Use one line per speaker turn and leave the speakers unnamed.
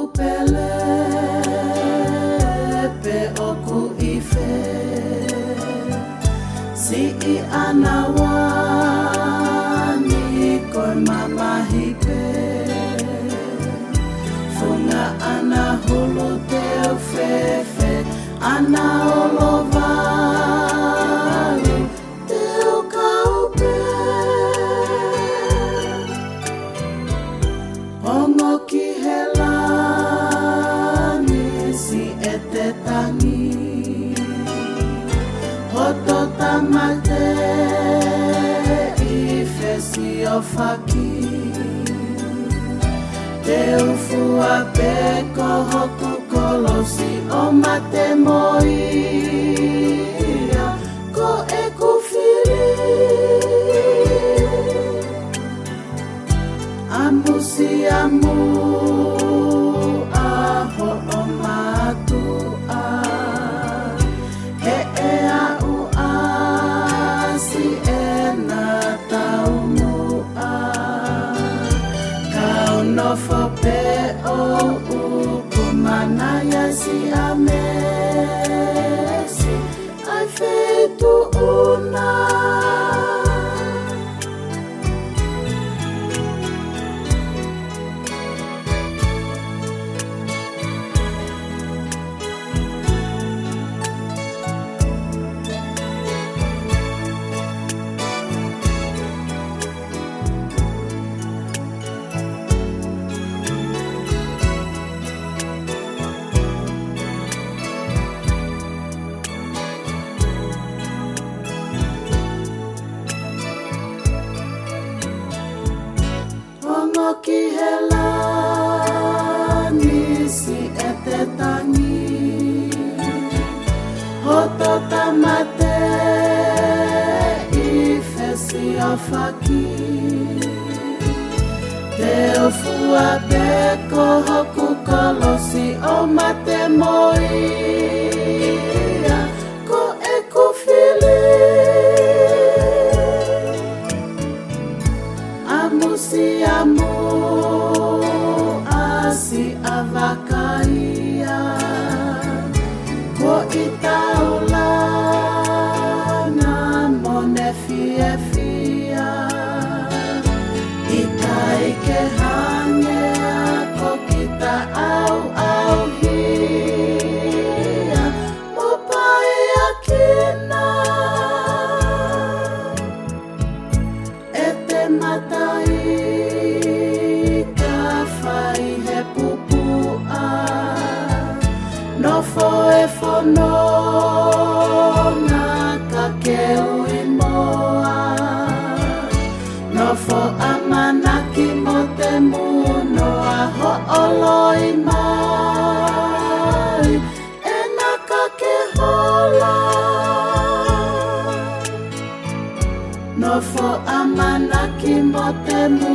upele pe oku ife si I anawani koi mama hipe funga ana hulu te ofefe ana olovalu te ukaupe ongo ki helani si etetangi hoto tamate ife si ofaki te ufua peko hoku kolosi o mate moia ko e kufiri amusi amu aho o matua he e au asi e na taumua kau nofo pe o ukumana si amesi ai fetu una ki helani si etetangi hoto tamate ife si ofaki te ofua peko hoku kolosi o mate moia ko e kufili amusi amu asi avakaia ko itaulana mone fie fia itai ke hange ko kita au hia mopai akina ete matai nofo e fono na kakeu imoa nofo amanaki mo te muno a ho'oloi mai e na kakehola nofo amanaki mo te muno